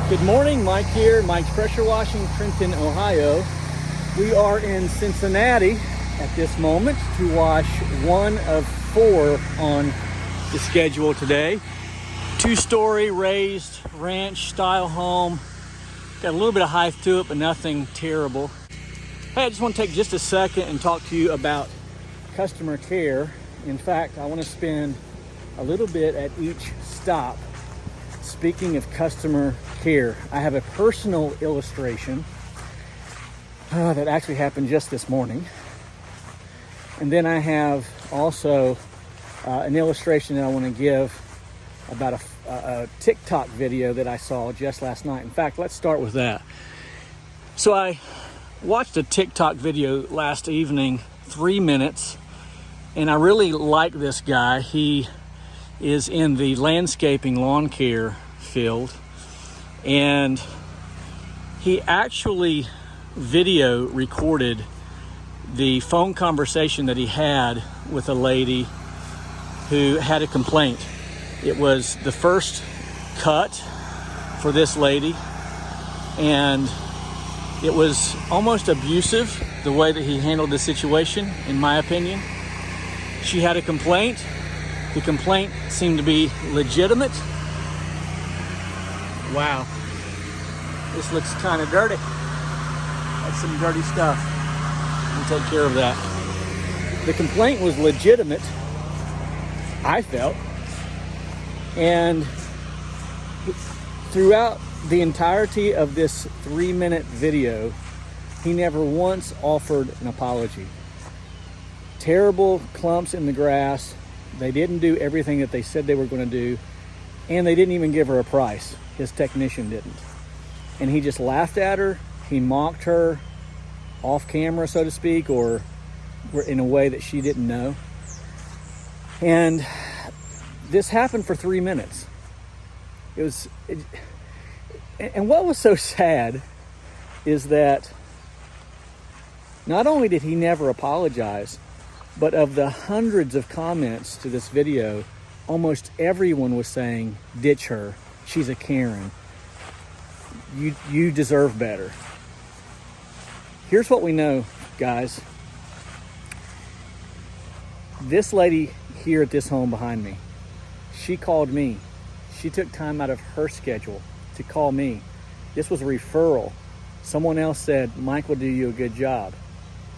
Good morning, Mike here, Mike's Pressure Washing, Trenton, Ohio. We are in Cincinnati at this moment to wash one of four on the schedule today. Two-story raised ranch style home. Got a little bit of height to it, but nothing terrible. Hey, I just want to take just a second and talk to you about customer care. In fact, I want to spend a little bit at each stop. Speaking of customer care, I have a personal illustration that actually happened just this morning. And then I have also an illustration that I want to give about a TikTok video that I saw just last night. In fact, let's start with that. So I watched a TikTok video last evening, 3 minutes, and I really like this guy. He is in the landscaping lawn care field, and he actually video recorded the phone conversation that he had with a lady who had a complaint. It was the first cut for this lady, and it was almost abusive the way that he handled the situation, in my opinion. She had a complaint. The complaint seemed to be legitimate. Wow, this looks kind of dirty. That's some dirty stuff. We'll take care of that. The complaint was legitimate, I felt. And throughout the entirety of this 3-minute video, he never once offered an apology. Terrible clumps in the grass. They didn't do everything that they said they were going to do, and they didn't even give her a price. His technician didn't. And he just laughed at her. He mocked her off camera, so to speak, or in a way that she didn't know. And this happened for 3 minutes. And what was so sad is that not only did he never apologize, but of the hundreds of comments to this video, almost everyone was saying, ditch her. She's a Karen. You deserve better. Here's what we know, guys. This lady here at this home behind me, she called me. She took time out of her schedule to call me. This was a referral. Someone else said, Mike will do you a good job.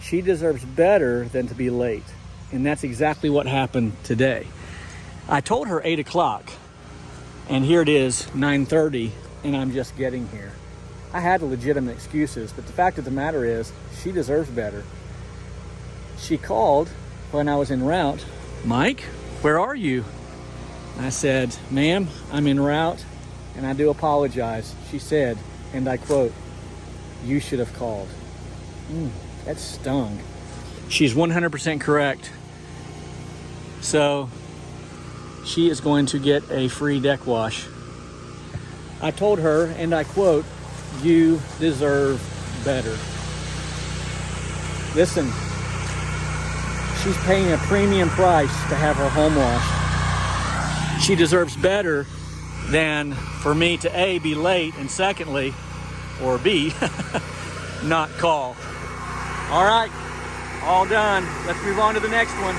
She deserves better than to be late. And that's exactly what happened today. I told her 8 o'clock, and here it is, 9:30, and I'm just getting here. I had legitimate excuses, but the fact of the matter is, she deserves better. She called when I was en route. Mike, where are you? I said, ma'am, I'm en route, and I do apologize. She said, and I quote, you should have called. That stung. She's 100% correct. So she is going to get a free deck wash. I told her, and I quote, you deserve better. Listen, she's paying a premium price to have her home washed. She deserves better than for me to A, be late, and secondly, or B, not call. All right, all done. Let's move on to the next one.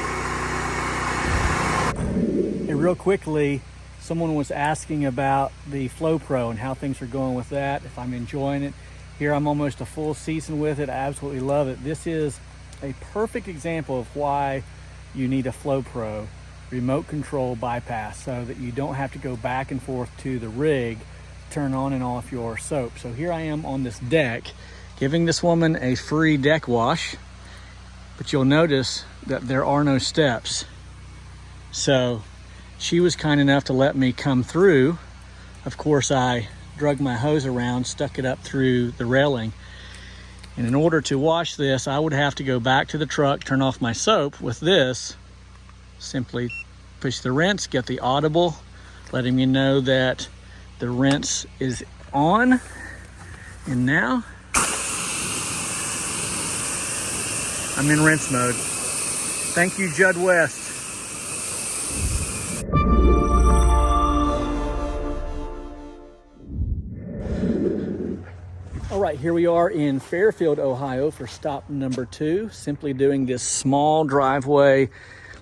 And real quickly, someone was asking about the Flow Pro and how things are going with that, if I'm enjoying it. Here I'm almost a full season with it. I absolutely love it. This is a perfect example of why you need a Flow Pro remote control bypass, so that you don't have to go back and forth to the rig, turn on and off your soap. So here I am on this deck, giving this woman a free deck wash, but you'll notice that there are no steps. So she was kind enough to let me come through. Of course, I drug my hose around, stuck it up through the railing. And in order to wash this, I would have to go back to the truck, turn off my soap. With this, simply push the rinse, get the audible, letting me know that the rinse is on. And now I'm in rinse mode. Thank you, Judd West. right, here we are in Fairfield, Ohio for stop number 2. Simply doing this small driveway,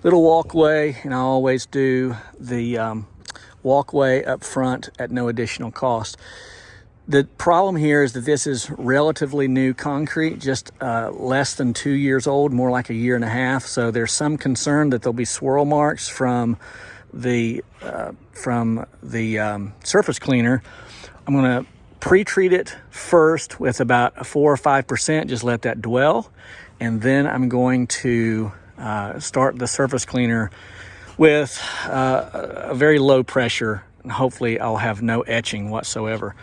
little walkway, and I always do the walkway up front at no additional cost. The problem here is that this is relatively new concrete, just less than 2 years old, more like a year and a half. So there's some concern that there'll be swirl marks from the surface cleaner. I'm going to pre-treat it first with about 4 or 5%, just let that dwell. And then I'm going to start the surface cleaner with a very low pressure, and hopefully I'll have no etching whatsoever.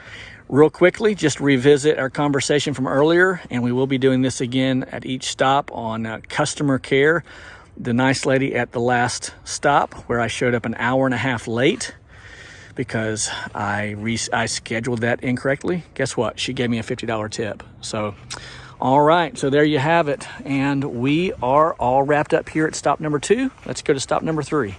Real quickly, just revisit our conversation from earlier, and we will be doing this again at each stop on customer care. The nice lady at the last stop where I showed up an hour and a half late because I scheduled that incorrectly. Guess what? She gave me a $50 tip. So, all right, so there you have it. And we are all wrapped up here at stop number 2. Let's go to stop number 3.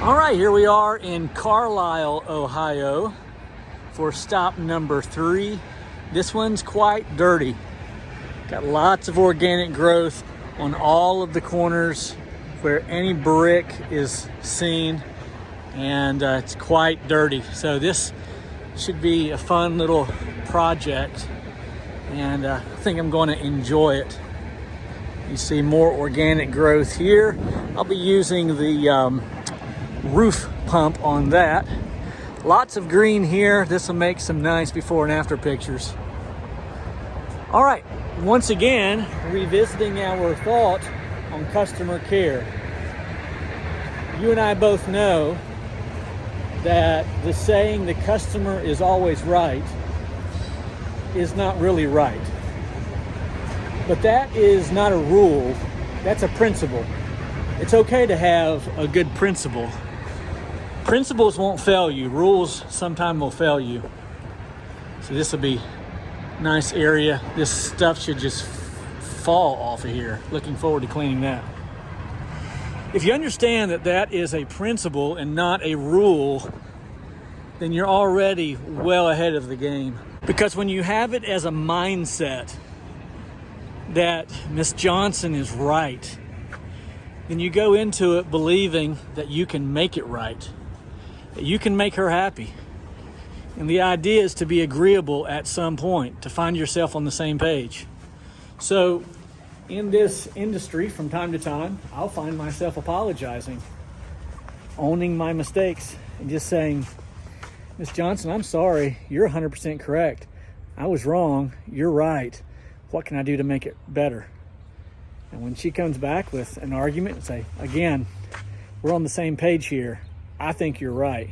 All right, here we are in Carlisle, Ohio for stop number 3. This one's quite dirty. Got lots of organic growth on all of the corners where any brick is seen, and it's quite dirty. So this should be a fun little project, and I think I'm going to enjoy it. You see more organic growth here. I'll be using the roof pump on that. Lots of green here. This will make some nice before and after pictures. All right, once again, revisiting our thought on customer care. You and I both know that the saying the customer is always right is not really right. But that is not a rule, that's a principle. It's okay to have a good principle. Principles won't fail you. Rules sometimes will fail you. So this will be a nice area. This stuff should just fall off of here. Looking forward to cleaning that. If you understand that that is a principle and not a rule, then you're already well ahead of the game. Because when you have it as a mindset that Miss Johnson is right, then you go into it believing that you can make it right, that you can make her happy. And the idea is to be agreeable at some point, to find yourself on the same page. So in this industry, from time to time, I'll find myself apologizing, owning my mistakes, and just saying, Miss Johnson, I'm sorry, you're 100% correct. I was wrong, you're right. What can I do to make it better? And when she comes back with an argument and say, again, we're on the same page here. I think you're right.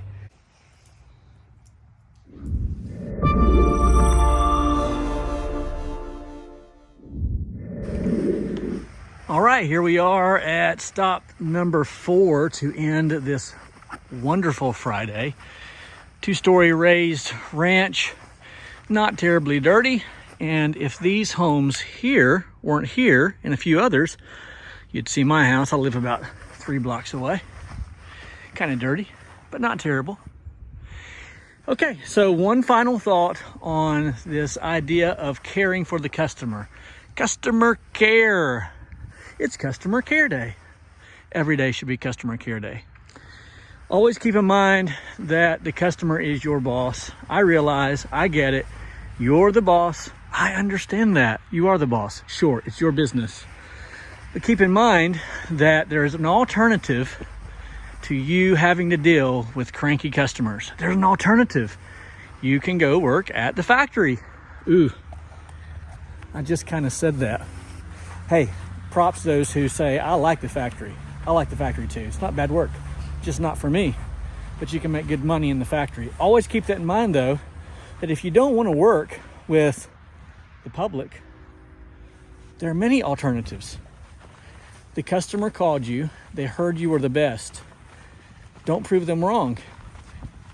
All right, here we are at stop number 4 to end this wonderful Friday. 2-story raised ranch, not terribly dirty. And if these homes here weren't here and a few others, you'd see my house. I live about 3 blocks away. Kind of dirty, but not terrible. Okay, so one final thought on this idea of caring for the customer. Customer care. It's customer care day. Every day should be customer care day. Always keep in mind that the customer is your boss. I realize, I get it. You're the boss. I understand that. You are the boss. Sure, it's your business. But keep in mind that there's an alternative to you having to deal with cranky customers. There's an alternative. You can go work at the factory. Ooh, I just kind of said that. Hey, props to those who say, I like the factory. I like the factory too. It's not bad work, just not for me. But you can make good money in the factory. Always keep that in mind though, that if you don't want to work with the public, there are many alternatives. The customer called you, they heard you were the best. Don't prove them wrong.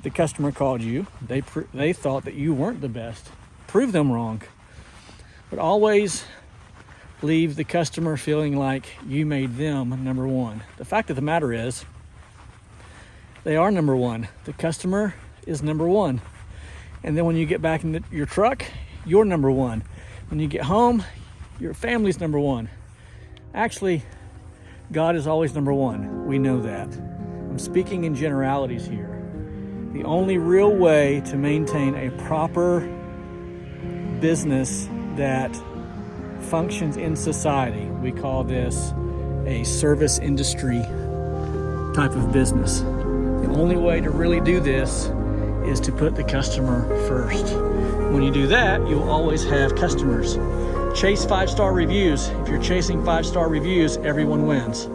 The customer called you, they thought that you weren't the best. Prove them wrong. But always leave the customer feeling like you made them number one. The fact of the matter is, They are number one. The customer is number one. And then when you get back in your truck, you're number one. When you get home, your family's number one. Actually, God is always number one. We know that. I'm speaking in generalities here. The only real way to maintain a proper business that functions in society, we call this a service industry type of business. The only way to really do this is to put the customer first. When you do that, you'll always have customers. Chase 5-star reviews. If you're chasing 5-star reviews, everyone wins.